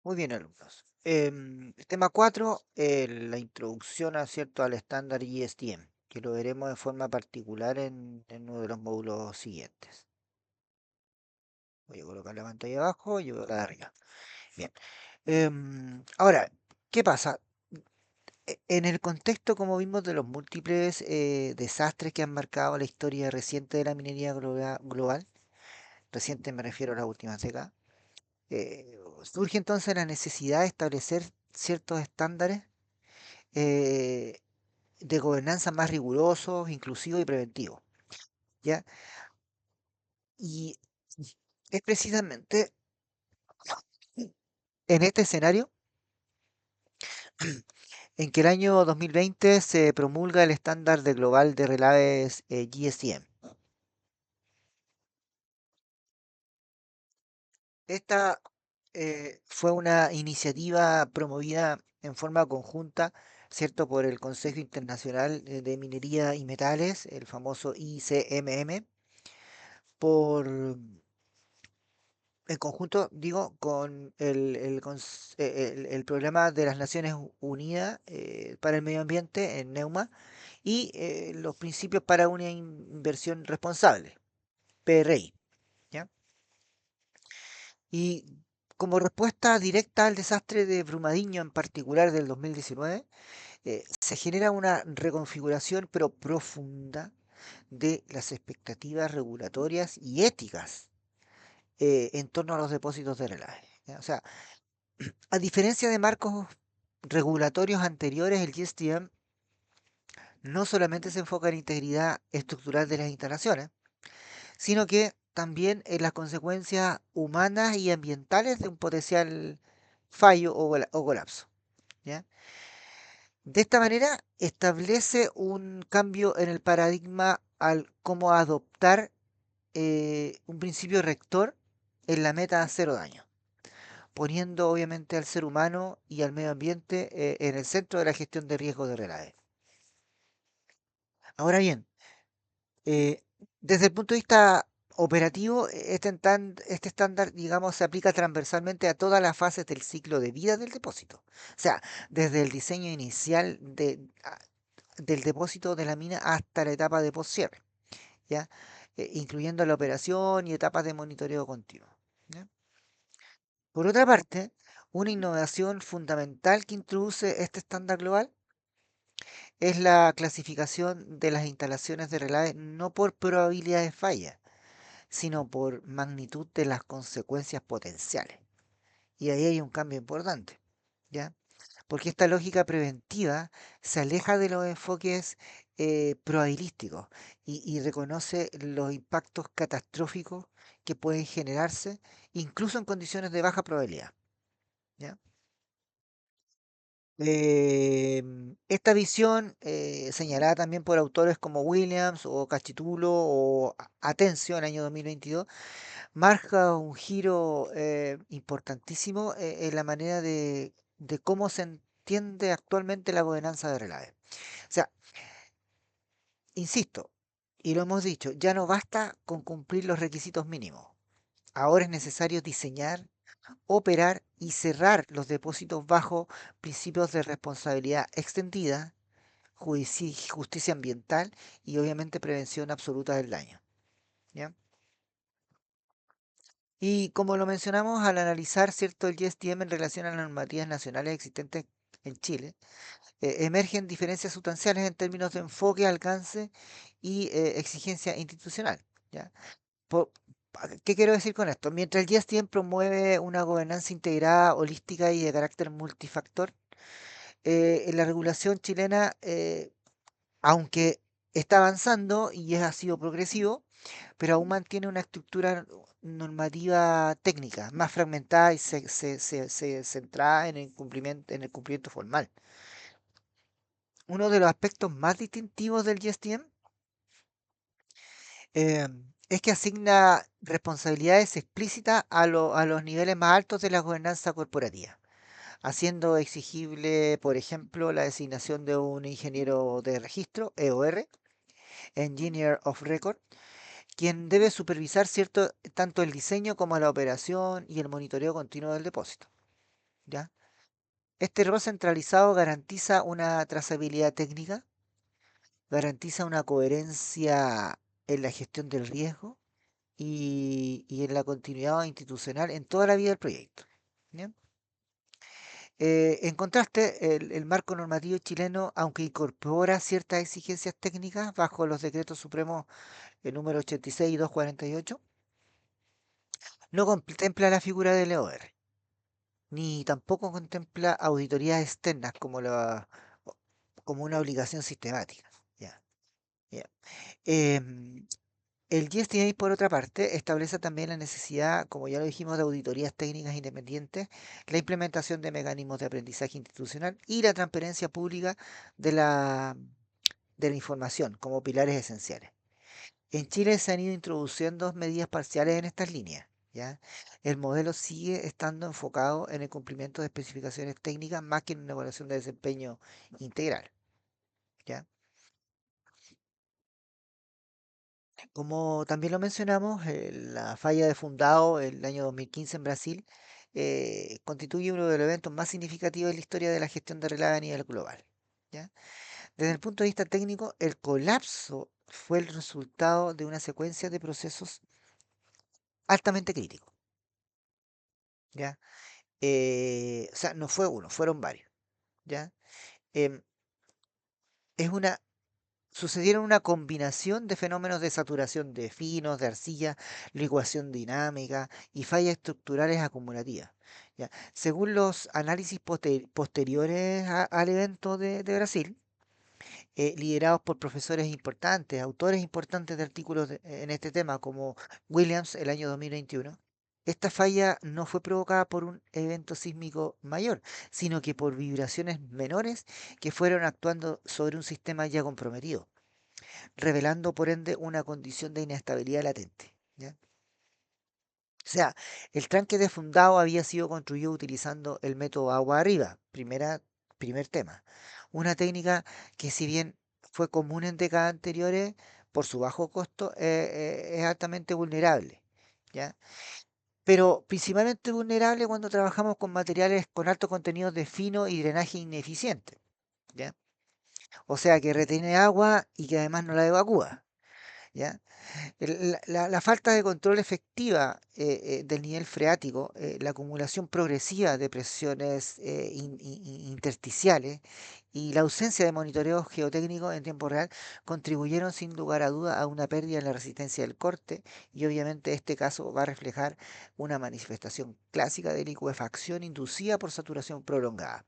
Muy bien, alumnos. El tema 4, la introducción cierto, al estándar ISTM, que lo veremos de forma particular en uno de los módulos siguientes. Voy a colocar la pantalla abajo y yo la de arriba. Bien. Ahora, ¿qué pasa? En el contexto, como vimos, de los múltiples desastres que han marcado la historia reciente de la minería global, reciente me refiero a las últimas décadas, surge entonces la necesidad de establecer ciertos estándares eh, de gobernanza más rigurosos, inclusivos y preventivos, ¿ya? Y es precisamente en este escenario en que el año 2020 se promulga el estándar de global de relaves GSTM. Esta fue una iniciativa promovida en forma conjunta, ¿cierto?, por el Consejo Internacional de Minería y Metales, el famoso ICMM, por en conjunto, digo, con el Programa de las Naciones Unidas para el Medio Ambiente, en NEUMA, y los Principios para una Inversión Responsable, PRI, ¿ya? Y como respuesta directa al desastre de Brumadinho, en particular del 2019, se genera una reconfiguración, pero profunda, de las expectativas regulatorias y éticas en torno a los depósitos de relaje, ¿ya? O sea, a diferencia de marcos regulatorios anteriores, el GSTM no solamente se enfoca en integridad estructural de las instalaciones, sino que también en las consecuencias humanas y ambientales de un potencial fallo o colapso, ¿ya? De esta manera establece un cambio en el paradigma al cómo adoptar un principio rector en la meta cero daño, poniendo obviamente al ser humano y al medio ambiente en el centro de la gestión de riesgos de relaves. Ahora bien, eh, desde el punto de vista operativo, este estándar, digamos, se aplica transversalmente a todas las fases del ciclo de vida del depósito. O sea, desde el diseño inicial del depósito de la mina hasta la etapa de postcierre, ¿ya? Incluyendo la operación y etapas de monitoreo continuo, ¿ya? Por otra parte, una innovación fundamental que introduce este estándar global es la clasificación de las instalaciones de relaves no por probabilidad de falla, sino por magnitud de las consecuencias potenciales. Y ahí hay un cambio importante, ¿ya? Porque esta lógica preventiva se aleja de los enfoques probabilísticos y reconoce los impactos catastróficos que pueden generarse incluso en condiciones de baja probabilidad, ¿ya? Esta visión, señalada también por autores como Williams o Cachitulo o Atencio en el año 2022, marca un giro importantísimo en la manera de cómo se entiende actualmente la gobernanza de relaves. O sea, insisto, y lo hemos dicho, ya no basta con cumplir los requisitos mínimos. Ahora es necesario diseñar, operar y cerrar los depósitos bajo principios de responsabilidad extendida, justicia ambiental y obviamente prevención absoluta del daño, ¿ya? Y como lo mencionamos al analizar, ¿cierto?, el GSTM en relación a las normativas nacionales existentes en Chile, emergen diferencias sustanciales en términos de enfoque, alcance y exigencia institucional, ¿ya? Po- ¿Qué quiero decir con esto? Mientras el GSTM promueve una gobernanza integrada, holística y de carácter multifactor, en la regulación chilena, aunque está avanzando y ha sido progresivo, pero aún mantiene una estructura normativa técnica más fragmentada y centrada en el cumplimiento formal. Uno de los aspectos más distintivos del GSTM eh, es que asigna responsabilidades explícitas a los niveles más altos de la gobernanza corporativa, haciendo exigible, por ejemplo, la designación de un ingeniero de registro, EOR, Engineer of Record, quien debe supervisar tanto el diseño como la operación y el monitoreo continuo del depósito. ¿ya? Este rol centralizado garantiza una trazabilidad técnica, garantiza una coherencia en la gestión del riesgo y en la continuidad institucional en toda la vida del proyecto. ¿Ya? En contraste, el marco normativo chileno, aunque incorpora ciertas exigencias técnicas bajo los decretos supremos el número 86 y 248, no contempla la figura del EOR, ni tampoco contempla auditorías externas como una obligación sistemática. Ya, ya. Em, el GSTI, por otra parte, establece también la necesidad, como ya lo dijimos, de auditorías técnicas independientes, la implementación de mecanismos de aprendizaje institucional y la transparencia pública de de la información como pilares esenciales. En Chile se han ido introduciendo medidas parciales en estas líneas. ¿Ya? El modelo sigue estando enfocado en el cumplimiento de especificaciones técnicas más que en una evaluación de desempeño integral. ¿Ya? Como también lo mencionamos, la falla de Fundao el año 2015 en Brasil constituye uno de los eventos más significativos de la historia de la gestión de relave a nivel global. ¿Ya? Desde el punto de vista técnico, el colapso fue el resultado de una secuencia de procesos altamente críticos. ¿Ya? O sea, no fue uno, fueron varios. ¿Ya? Em, es una Sucedieron una combinación de fenómenos de saturación de finos, de arcilla, licuación dinámica y fallas estructurales acumulativas. ¿Ya? Según los análisis posteriores al evento de Brasil, liderados por profesores importantes, autores importantes de artículos en este tema, como Williams el año 2021, esta falla no fue provocada por un evento sísmico mayor, sino que por vibraciones menores que fueron actuando sobre un sistema ya comprometido, revelando por ende una condición de inestabilidad latente. ¿Ya? O sea, el tranque de fundado había sido construido utilizando el método agua arriba, primer tema. Una técnica que si bien fue común en décadas anteriores, por su bajo costo, es altamente vulnerable. ¿Ya? Pero principalmente vulnerable cuando trabajamos con materiales con alto contenido de fino y drenaje ineficiente. ¿Ya? O sea, que retiene agua y que además no la evacúa. ¿Ya? La falta de control efectiva del nivel freático, la acumulación progresiva de presiones intersticiales y la ausencia de monitoreo geotécnico en tiempo real contribuyeron sin lugar a duda a una pérdida en la resistencia del corte y obviamente este caso va a reflejar una manifestación clásica de licuefacción inducida por saturación prolongada,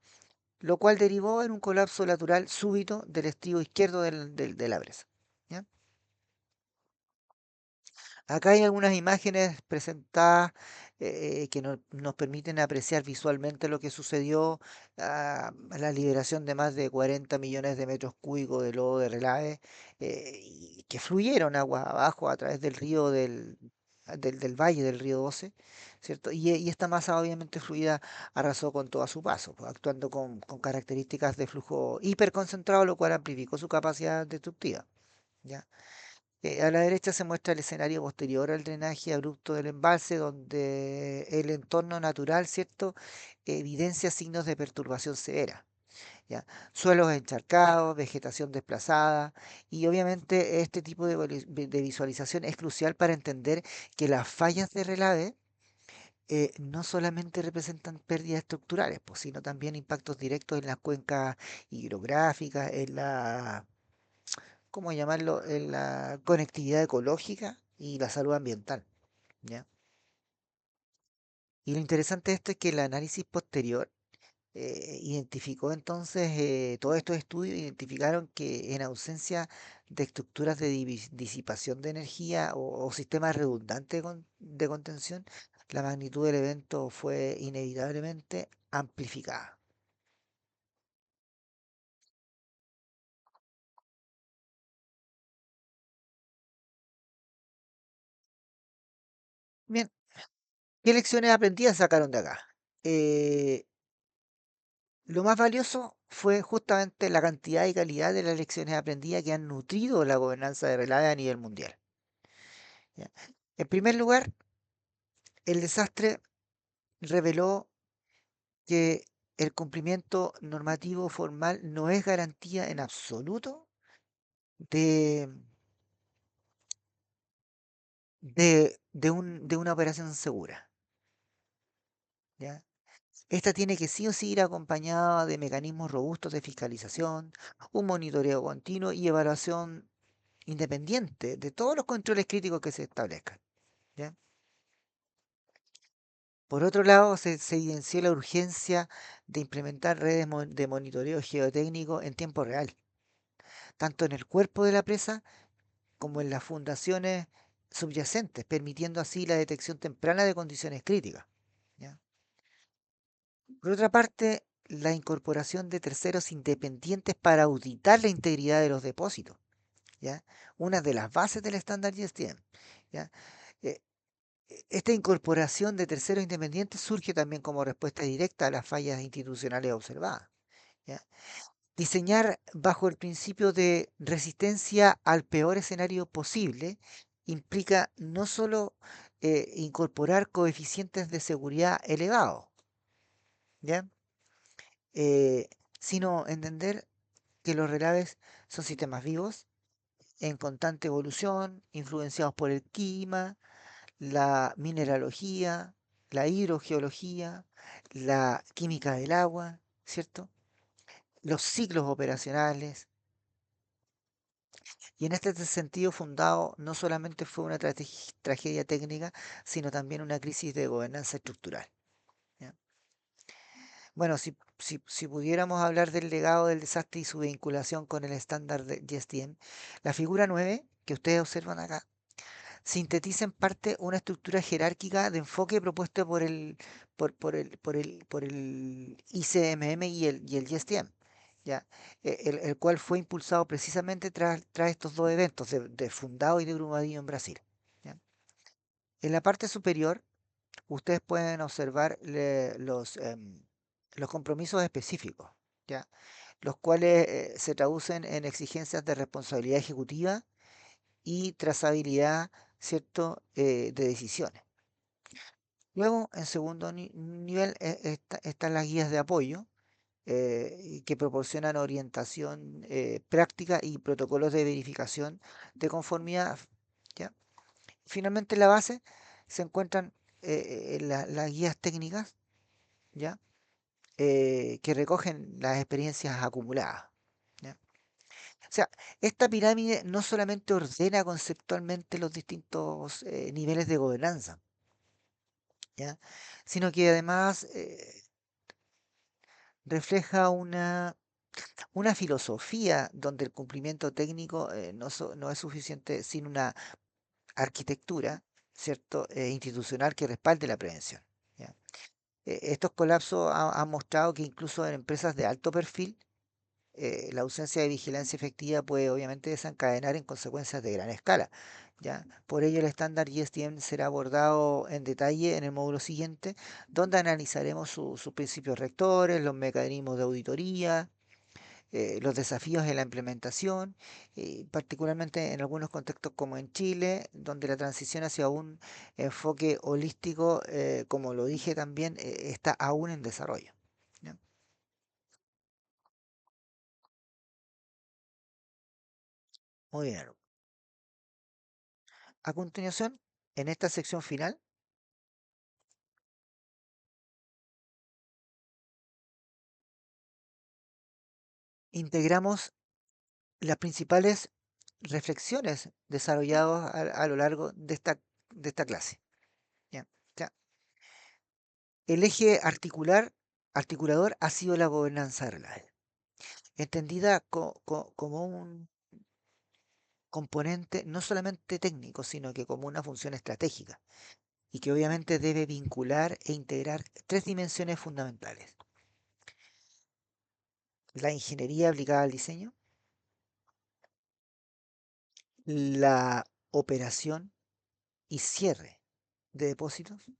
lo cual derivó en un colapso lateral súbito del estribo izquierdo de la presa. ¿Ya? Acá hay algunas imágenes presentadas que nos permiten apreciar visualmente lo que sucedió a la liberación de más de 40 millones de metros cúbicos de lodo de relave y que fluyeron aguas abajo a través del río del valle del río 12, ¿cierto? Y esta masa obviamente fluida arrasó con todo a su paso, pues, actuando con características de flujo hiperconcentrado, lo cual amplificó su capacidad destructiva. ¿Ya? A la derecha se muestra el escenario posterior al drenaje abrupto del embalse, donde el entorno natural, ¿cierto?, evidencia signos de perturbación severa, ¿ya? Suelos encharcados, vegetación desplazada, y obviamente este tipo de visualización es crucial para entender que las fallas de relave no solamente representan pérdidas estructurales, pues, sino también impactos directos en las cuencas hidrográficas, en la ¿cómo llamarlo?, en la conectividad ecológica y la salud ambiental, ¿ya? Y lo interesante de esto es que el análisis posterior identificó entonces, todos estos estudios identificaron que en ausencia de estructuras de disipación de energía o sistemas redundantes de contención, la magnitud del evento fue inevitablemente amplificada. Bien, ¿qué lecciones aprendidas sacaron de acá? Eh, Lo más valioso fue justamente la cantidad y calidad de las lecciones aprendidas que han nutrido la gobernanza de Relave a nivel mundial. ¿Ya? En primer lugar, el desastre reveló que el cumplimiento normativo formal no es garantía en absoluto de, de una operación segura, ¿ya? Esta tiene que sí o sí ir acompañada de mecanismos robustos de fiscalización, un monitoreo continuo y evaluación independiente de todos los controles críticos que se establezcan, ¿ya? Por otro lado, se evidenció la urgencia de implementar redes de monitoreo geotécnico en tiempo real, tanto en el cuerpo de la presa como en las fundaciones subyacentes, permitiendo así la detección temprana de condiciones críticas, ¿ya? Por otra parte, la incorporación de terceros independientes para auditar la integridad de los depósitos, ¿ya? Una de las bases del estándar GSTM, ¿ya? Eh, Esta incorporación de terceros independientes surge también como respuesta directa a las fallas institucionales observadas, ¿ya? Diseñar bajo el principio de resistencia al peor escenario posible implica no solo incorporar coeficientes de seguridad elevados, ¿ya? Eh, sino entender que los relaves son sistemas vivos, en constante evolución, influenciados por el clima, la mineralogía, la hidrogeología, la química del agua, ¿cierto? Los ciclos operacionales. Y en este sentido fundado no solamente fue una tragedia técnica, sino también una crisis de gobernanza estructural, ¿ya? Bueno, si pudiéramos hablar del legado del desastre y su vinculación con el estándar de GSTM, la figura 9 que ustedes observan acá sintetiza en parte una estructura jerárquica de enfoque propuesto por el ICMM y el GSTM, ¿ya? El cual fue impulsado precisamente tras estos dos eventos de Fundao y de Brumadinho en Brasil, ¿ya? En la parte superior, ustedes pueden observar los compromisos específicos, ¿ya? Los cuales se traducen en exigencias de responsabilidad ejecutiva y trazabilidad, ¿cierto?, de decisiones. Luego, en segundo nivel, están las guías de apoyo que proporcionan orientación práctica y protocolos de verificación de conformidad, ¿ya? Finalmente, en la base se encuentran las guías técnicas, ¿ya? Que recogen las experiencias acumuladas, ¿ya? O sea, esta pirámide no solamente ordena conceptualmente los distintos niveles de gobernanza, ¿ya? Sino que además refleja una filosofía donde el cumplimiento técnico no es suficiente sin una arquitectura, ¿cierto? Institucional que respalde la prevención, ¿ya? Estos colapsos han mostrado que incluso en empresas de alto perfil, la ausencia de vigilancia efectiva puede obviamente desencadenar en consecuencias de gran escala, ¿ya? Por ello, el estándar ISTM será abordado en detalle en el módulo siguiente, donde analizaremos sus principios rectores, los mecanismos de auditoría, los desafíos en la implementación, particularmente en algunos contextos como en Chile, donde la transición hacia un enfoque holístico, como lo dije también, está aún en desarrollo, ¿ya? Muy bien. A continuación, en esta sección final, integramos las principales reflexiones desarrolladas a lo largo de esta clase, ¿ya? O sea, el eje articulador ha sido la gobernanza real, entendida como un componente no solamente técnico, sino que como una función estratégica y que obviamente debe vincular e integrar tres dimensiones fundamentales: la ingeniería aplicada al diseño, la operación y cierre de depósitos,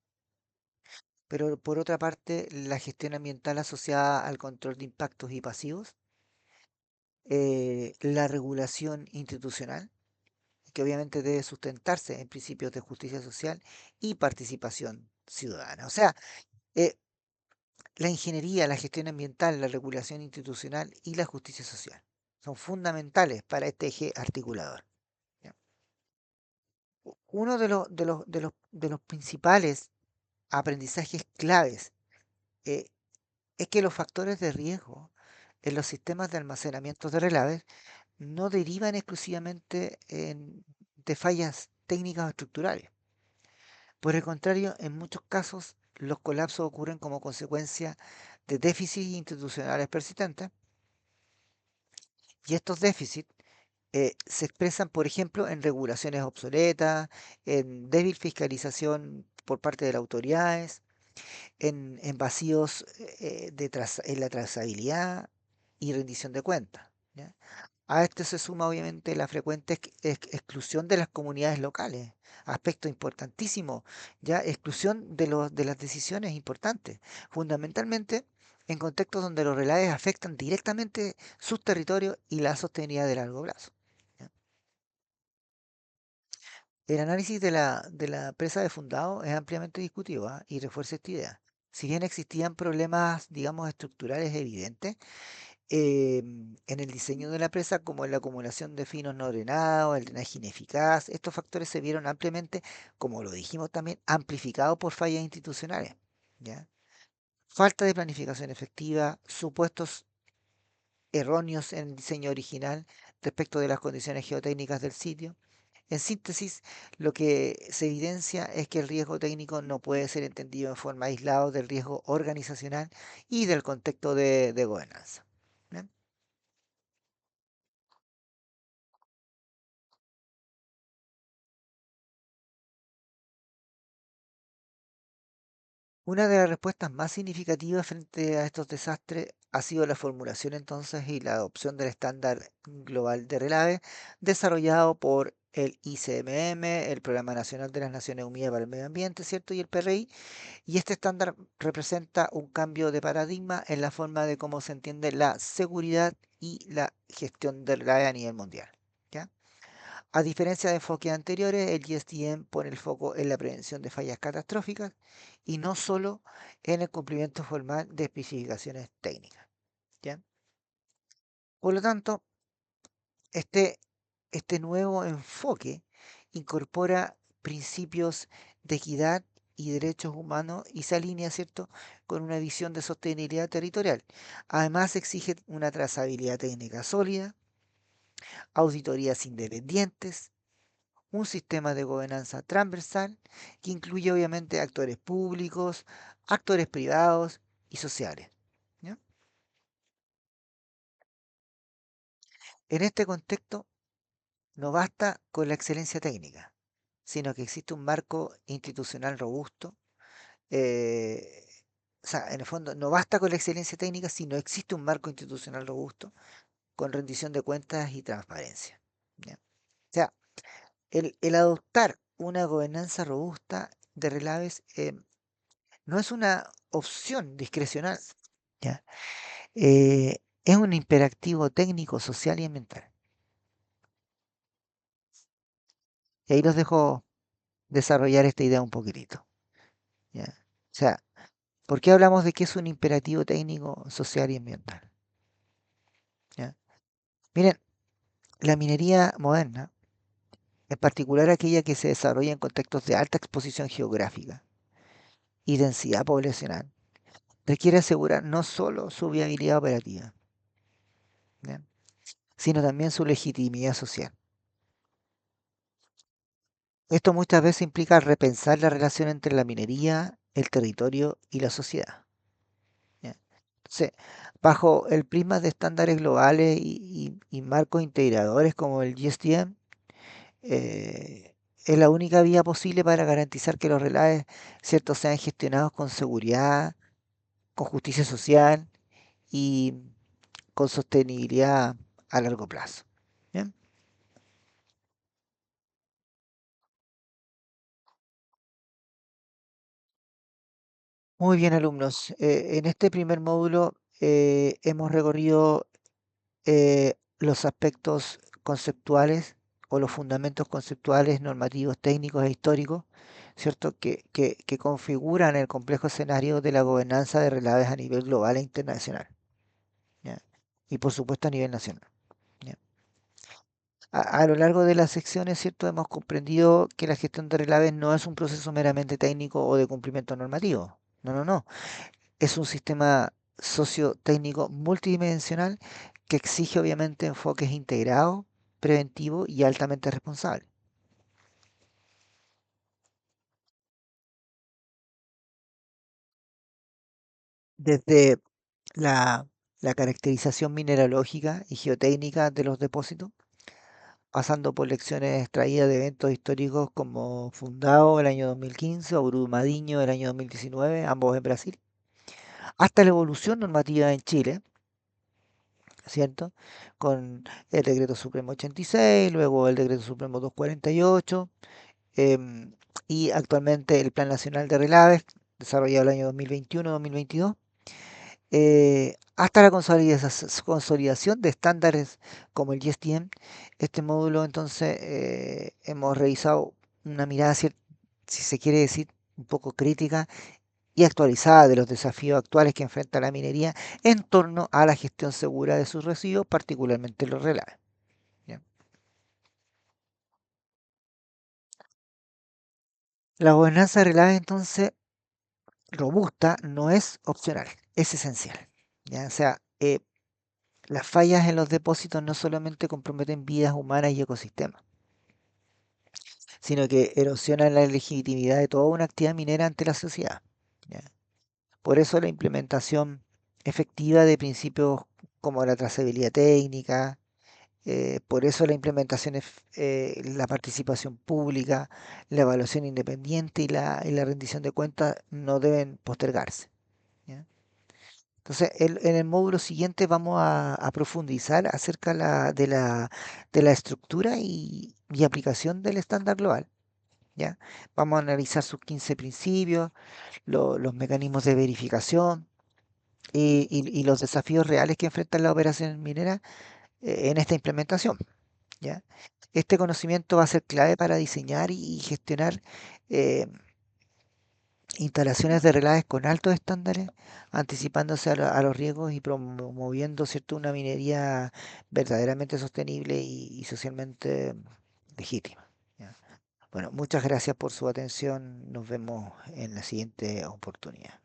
pero por otra parte la gestión ambiental asociada al control de impactos y pasivos, la regulación institucional, que obviamente debe sustentarse en principios de justicia social y participación ciudadana. O sea, eh, la ingeniería, la gestión ambiental, la regulación institucional y la justicia social. Son fundamentales para este eje articulador. ¿Ya? Uno de los principales aprendizajes claves eh, es que los factores de riesgo en los sistemas de almacenamiento de relaves no derivan exclusivamente de fallas técnicas o estructurales. Por el contrario, en muchos casos los colapsos ocurren como consecuencia de déficits institucionales persistentes y estos déficits se expresan, por ejemplo, en regulaciones obsoletas, en débil fiscalización por parte de las autoridades, en vacíos en la trazabilidad y rendición de cuentas. ¿Ya? A esto se suma obviamente la frecuente exclusión de las comunidades locales, aspecto importantísimo, ya exclusión de las decisiones importantes, fundamentalmente en contextos donde los relaves afectan directamente sus territorios y la sostenibilidad de largo plazo. ¿Ya? El análisis de la presa de Fundado es ampliamente discutido, ¿ah? Y refuerza esta idea. Si bien existían problemas, digamos, estructurales evidentes, en el diseño de la presa, como en la acumulación de finos no drenados, el drenaje ineficaz, estos factores se vieron ampliamente, como lo dijimos también, amplificados por fallas institucionales. ¿Ya? Falta de planificación efectiva, supuestos erróneos en el diseño original respecto de las condiciones geotécnicas del sitio. En síntesis, lo que se evidencia es que el riesgo técnico no puede ser entendido en forma aislada del riesgo organizacional y del contexto de gobernanza. ¿Ya? Una de las respuestas más significativas frente a estos desastres ha sido la formulación entonces y la adopción del estándar global de relave desarrollado por el ICMM, el Programa Nacional de las Naciones Unidas para el Medio Ambiente, ¿cierto? Y el PRI. Y este estándar representa un cambio de paradigma en la forma de cómo se entiende la seguridad y la gestión del relave a nivel mundial. ¿Ya? A diferencia de enfoques anteriores, el GSTM pone el foco en la prevención de fallas catastróficas y no solo en el cumplimiento formal de especificaciones técnicas. ¿Ya? Por lo tanto, este, este nuevo enfoque incorpora principios de equidad y derechos humanos y se alinea, ¿cierto?, con una visión de sostenibilidad territorial. Además, exige una trazabilidad técnica sólida, auditorías independientes, un sistema de gobernanza transversal que incluye obviamente actores públicos, actores privados y sociales. ¿Ya? En este contexto, no basta con la excelencia técnica, sino que existe un marco institucional robusto. eh, o sea, en el fondo, no basta con la excelencia técnica, sino existe un marco institucional robusto con rendición de cuentas y transparencia. ¿Ya? O sea, el adoptar una gobernanza robusta de relaves no es una opción discrecional, ¿ya? Es un imperativo técnico, social y ambiental. Y ahí los dejo desarrollar esta idea un poquitito, ¿ya? O sea, ¿por qué hablamos de que es un imperativo técnico, social y ambiental? ¿Ya? Miren, la minería moderna, en particular aquella que se desarrolla en contextos de alta exposición geográfica y densidad poblacional, requiere asegurar no solo su viabilidad operativa, ¿ya?, sino también su legitimidad social. Esto muchas veces implica repensar la relación entre la minería, el territorio y la sociedad. ¿Ya? Entonces, bajo el prisma de estándares globales y marcos integradores como el GSTM, es la única vía posible para garantizar que los relaves, cierto, sean gestionados con seguridad, con justicia social y con sostenibilidad a largo plazo. ¿Bien? Muy bien, alumnos. En este primer módulo hemos recorrido los aspectos conceptuales o los fundamentos conceptuales, normativos, técnicos e históricos ¿cierto? Que configuran el complejo escenario de la gobernanza de relaves a nivel global e internacional, ¿ya? Y por supuesto a nivel nacional, ¿ya? A lo largo de las secciones, ¿cierto? Hemos comprendido que la gestión de relaves no es un proceso meramente técnico o de cumplimiento normativo. No, no, no. Es un sistema sociotécnico multidimensional que exige obviamente enfoques integrados, preventivos y altamente responsables. Desde la, la caracterización mineralógica y geotécnica de los depósitos, pasando por lecciones extraídas de eventos históricos como Fundao el año 2015 o Brumadinho el año 2019, ambos en Brasil, hasta la evolución normativa en Chile, ¿cierto? Con el Decreto Supremo 86, luego el Decreto Supremo 248, em, y actualmente el Plan Nacional de Relaves, desarrollado el año 2021-2022, hasta la consolidación de estándares como el GSTM. Este módulo, entonces, hemos revisado una mirada, si se quiere decir, un poco crítica y actualizada de los desafíos actuales que enfrenta la minería en torno a la gestión segura de sus residuos, particularmente los relaves. ¿Ya? La gobernanza de relaves, entonces, robusta no es opcional, es esencial. ¿Ya? O sea, las fallas en los depósitos no solamente comprometen vidas humanas y ecosistemas, sino que erosionan la legitimidad de toda una actividad minera ante la sociedad. ¿Ya? Por eso la implementación efectiva de principios como la trazabilidad técnica, por eso la implementación, la participación pública, la evaluación independiente y la rendición de cuentas no deben postergarse. ¿Ya? Entonces, en el módulo siguiente vamos a profundizar acerca de la estructura y aplicación del estándar global. ¿Ya? Vamos a analizar sus 15 principios, los mecanismos de verificación y los desafíos reales que enfrentan las operaciones mineras en esta implementación. ¿Ya? Este conocimiento va a ser clave para diseñar y gestionar eh, instalaciones de relaves con altos estándares, anticipándose a los riesgos y promoviendo, ¿cierto?, una minería verdaderamente sostenible y socialmente legítima. ¿Ya? Bueno, muchas gracias por su atención. Nos vemos en la siguiente oportunidad.